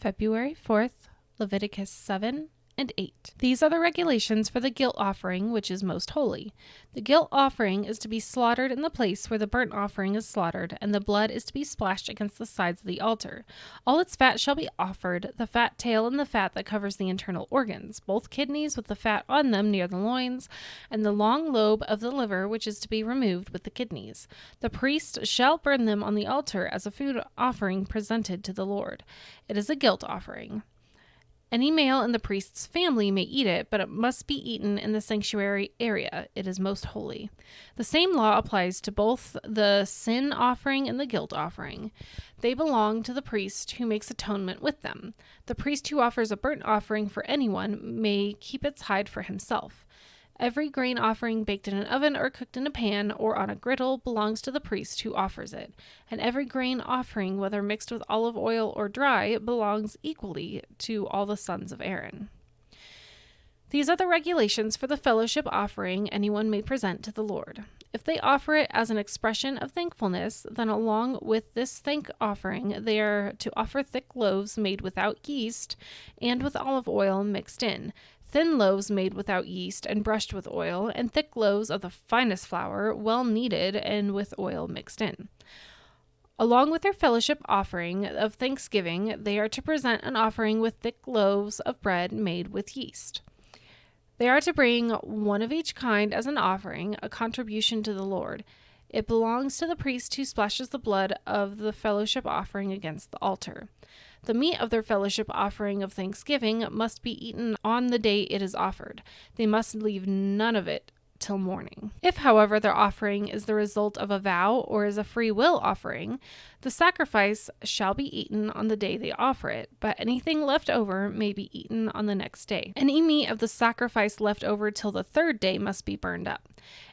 February 4th, Leviticus 7 and 8. These are the regulations for the guilt offering, which is most holy. The guilt offering is to be slaughtered in the place where the burnt offering is slaughtered, and the blood is to be splashed against the sides of the altar. All its fat shall be offered, the fat tail and the fat that covers the internal organs, both kidneys with the fat on them near the loins, and the long lobe of the liver, which is to be removed with the kidneys. The priest shall burn them on the altar as a food offering presented to the Lord. It is a guilt offering. Any male in the priest's family may eat it, but it must be eaten in the sanctuary area. It is most holy. The same law applies to both the sin offering and the guilt offering. They belong to the priest who makes atonement with them. The priest who offers a burnt offering for anyone may keep its hide for himself. Every grain offering baked in an oven or cooked in a pan or on a griddle belongs to the priest who offers it, and every grain offering, whether mixed with olive oil or dry, belongs equally to all the sons of Aaron. These are the regulations for the fellowship offering anyone may present to the Lord. If they offer it as an expression of thankfulness, then along with this thank offering, they are to offer thick loaves made without yeast and with olive oil mixed in, thin loaves made without yeast and brushed with oil, and thick loaves of the finest flour, well kneaded and with oil mixed in. Along with their fellowship offering of thanksgiving, they are to present an offering with thick loaves of bread made with yeast. They are to bring one of each kind as an offering, a contribution to the Lord. It belongs to the priest who splashes the blood of the fellowship offering against the altar. The meat of their fellowship offering of thanksgiving must be eaten on the day it is offered. They must leave none of it till morning. If, however, their offering is the result of a vow or is a free will offering, the sacrifice shall be eaten on the day they offer it, but anything left over may be eaten on the next day. Any meat of the sacrifice left over till the third day must be burned up.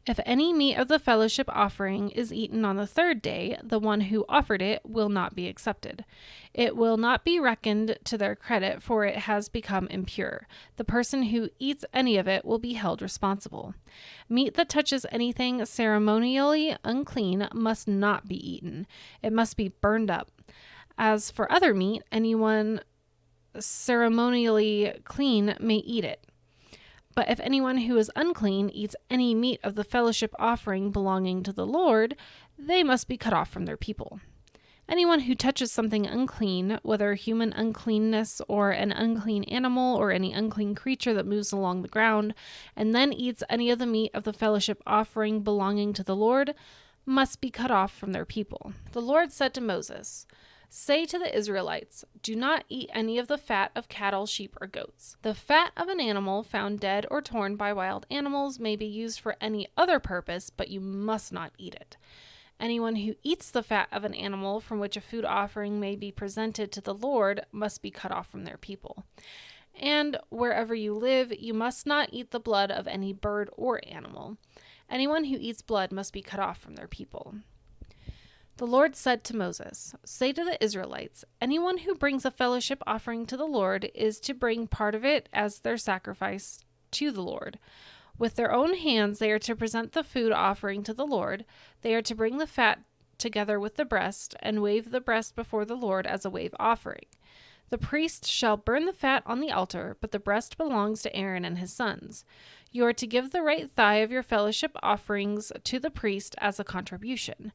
If any meat of the fellowship offering is eaten on the third day, the one who offered it will not be accepted. It will not be reckoned to their credit, for it has become impure. The person who eats any of it will be held responsible. Meat that touches anything ceremonially unclean must not be eaten. It must be burned up. As for other meat, anyone ceremonially clean may eat it. But if anyone who is unclean eats any meat of the fellowship offering belonging to the Lord, they must be cut off from their people. Anyone who touches something unclean, whether human uncleanness or an unclean animal or any unclean creature that moves along the ground, and then eats any of the meat of the fellowship offering belonging to the Lord, must be cut off from their people. The Lord said to Moses, "Say to the Israelites, do not eat any of the fat of cattle, sheep, or goats. The fat of an animal found dead or torn by wild animals may be used for any other purpose, but you must not eat it. Anyone who eats the fat of an animal from which a food offering may be presented to the Lord must be cut off from their people. And wherever you live, you must not eat the blood of any bird or animal. Anyone who eats blood must be cut off from their people." The Lord said to Moses, "Say to the Israelites, anyone who brings a fellowship offering to the Lord is to bring part of it as their sacrifice to the Lord. With their own hands they are to present the food offering to the Lord. They are to bring the fat together with the breast and wave the breast before the Lord as a wave offering. The priest shall burn the fat on the altar, but the breast belongs to Aaron and his sons. You are to give the right thigh of your fellowship offerings to the priest as a contribution.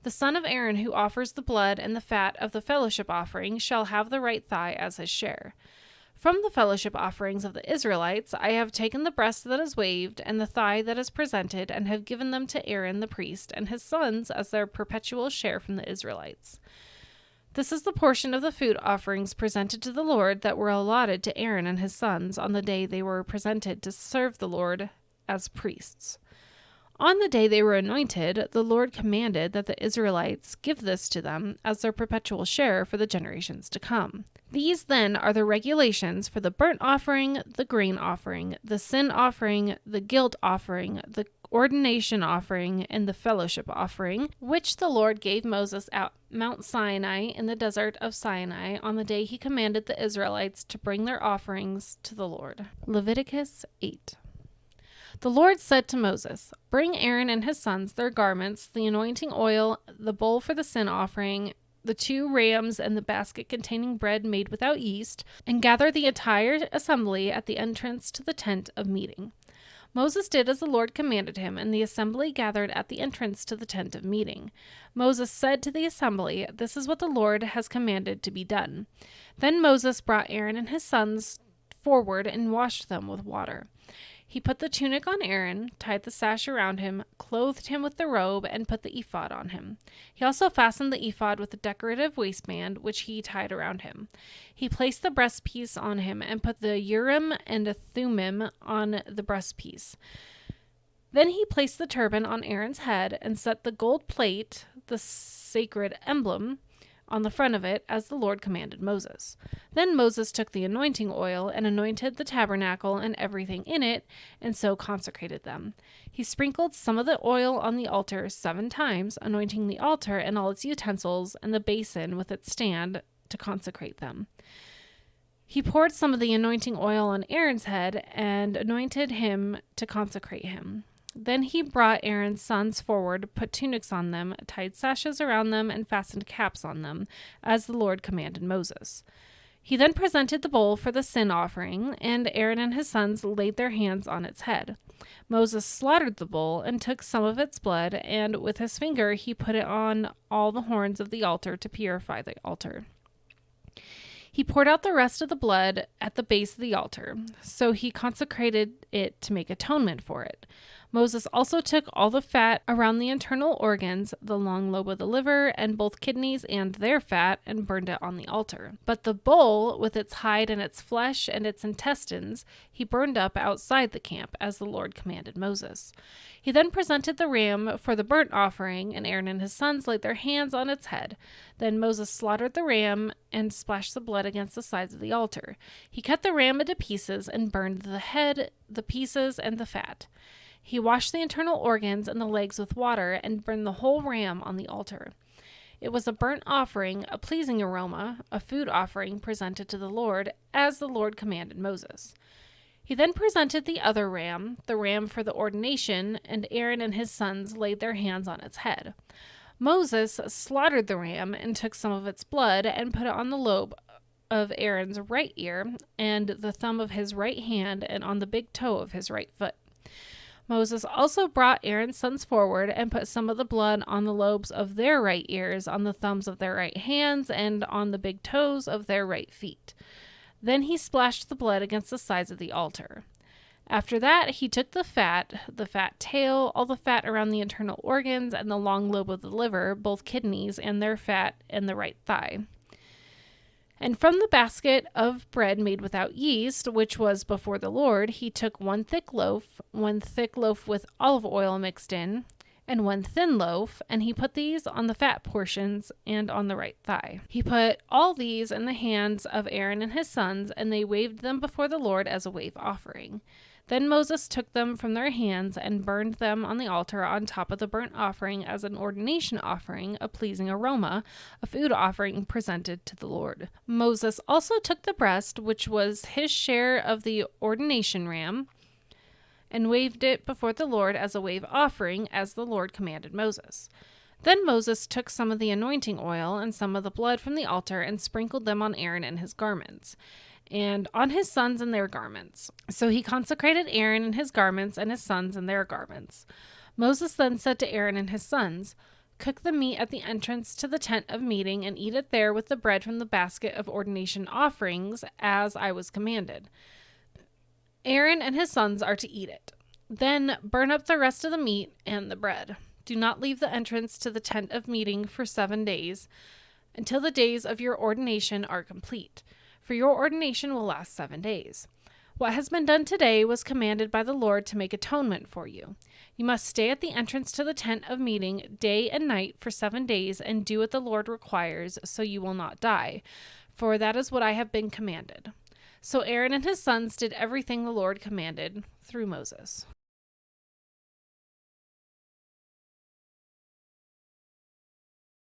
The son of Aaron who offers the blood and the fat of the fellowship offering shall have the right thigh as his share. From the fellowship offerings of the Israelites, I have taken the breast that is waved and the thigh that is presented and have given them to Aaron the priest and his sons as their perpetual share from the Israelites. This is the portion of the food offerings presented to the Lord that were allotted to Aaron and his sons on the day they were presented to serve the Lord as priests. On the day they were anointed, the Lord commanded that the Israelites give this to them as their perpetual share for the generations to come. These then are the regulations for the burnt offering, the grain offering, the sin offering, the guilt offering, the ordination offering, and the fellowship offering, which the Lord gave Moses at Mount Sinai in the desert of Sinai on the day he commanded the Israelites to bring their offerings to the Lord. Leviticus 8. The Lord said to Moses, "Bring Aaron and his sons their garments, the anointing oil, the bowl for the sin offering, the 2 rams and the basket containing bread made without yeast, and gather the entire assembly at the entrance to the tent of meeting. Moses did as the Lord commanded him, and the assembly gathered at the entrance to the tent of meeting. Moses said to the assembly, "This is what the Lord has commanded to be done." Then Moses brought Aaron and his sons forward and washed them with water. He put the tunic on Aaron, tied the sash around him, clothed him with the robe, and put the ephod on him. He also fastened the ephod with a decorative waistband, which he tied around him. He placed the breastpiece on him and put the Urim and the Thummim on the breastpiece. Then he placed the turban on Aaron's head and set the gold plate, the sacred emblem, on the front of it, as the Lord commanded Moses. Then Moses took the anointing oil and anointed the tabernacle and everything in it, and so consecrated them. He sprinkled some of the oil on the altar 7 times, anointing the altar and all its utensils and the basin with its stand to consecrate them. He poured some of the anointing oil on Aaron's head and anointed him to consecrate him. Then he brought Aaron's sons forward, put tunics on them, tied sashes around them, and fastened caps on them, as the Lord commanded Moses. He then presented the bowl for the sin offering, and Aaron and his sons laid their hands on its head. Moses slaughtered the bull and took some of its blood, and with his finger he put it on all the horns of the altar to purify the altar. He poured out the rest of the blood at the base of the altar, so he consecrated it to make atonement for it. Moses also took all the fat around the internal organs, the long lobe of the liver, and both kidneys and their fat, and burned it on the altar. But the bull, with its hide and its flesh and its intestines, he burned up outside the camp, as the Lord commanded Moses. He then presented the ram for the burnt offering, and Aaron and his sons laid their hands on its head. Then Moses slaughtered the ram and splashed the blood against the sides of the altar. He cut the ram into pieces and burned the head, the pieces, and the fat. He washed the internal organs and the legs with water and burned the whole ram on the altar. It was a burnt offering, a pleasing aroma, a food offering presented to the Lord, as the Lord commanded Moses. He then presented the other ram, the ram for the ordination, and Aaron and his sons laid their hands on its head. Moses slaughtered the ram and took some of its blood and put it on the lobe of Aaron's right ear and the thumb of his right hand and on the big toe of his right foot. Moses also brought Aaron's sons forward and put some of the blood on the lobes of their right ears, on the thumbs of their right hands, and on the big toes of their right feet. Then he splashed the blood against the sides of the altar. After that, he took the fat tail, all the fat around the internal organs, and the long lobe of the liver, both kidneys and their fat, and the right thigh. And from the basket of bread made without yeast, which was before the Lord, he took one thick loaf with olive oil mixed in, and one thin loaf, and he put these on the fat portions and on the right thigh. He put all these in the hands of Aaron and his sons, and they waved them before the Lord as a wave offering. Then Moses took them from their hands and burned them on the altar on top of the burnt offering as an ordination offering, a pleasing aroma, a food offering presented to the Lord. Moses also took the breast, which was his share of the ordination ram, and waved it before the Lord as a wave offering, as the Lord commanded Moses. Then Moses took some of the anointing oil and some of the blood from the altar and sprinkled them on Aaron and his garments, and on his sons and their garments. So he consecrated Aaron and his garments and his sons and their garments. Moses then said to Aaron and his sons, "Cook the meat at the entrance to the tent of meeting and eat it there with the bread from the basket of ordination offerings, as I was commanded. Aaron and his sons are to eat it. Then burn up the rest of the meat and the bread. Do not leave the entrance to the tent of meeting for 7 days, until the days of your ordination are complete. For your ordination will last 7 days. What has been done today was commanded by the Lord to make atonement for you. You must stay at the entrance to the tent of meeting day and night for 7 days and do what the Lord requires, so you will not die, for that is what I have been commanded." So Aaron and his sons did everything the Lord commanded through Moses.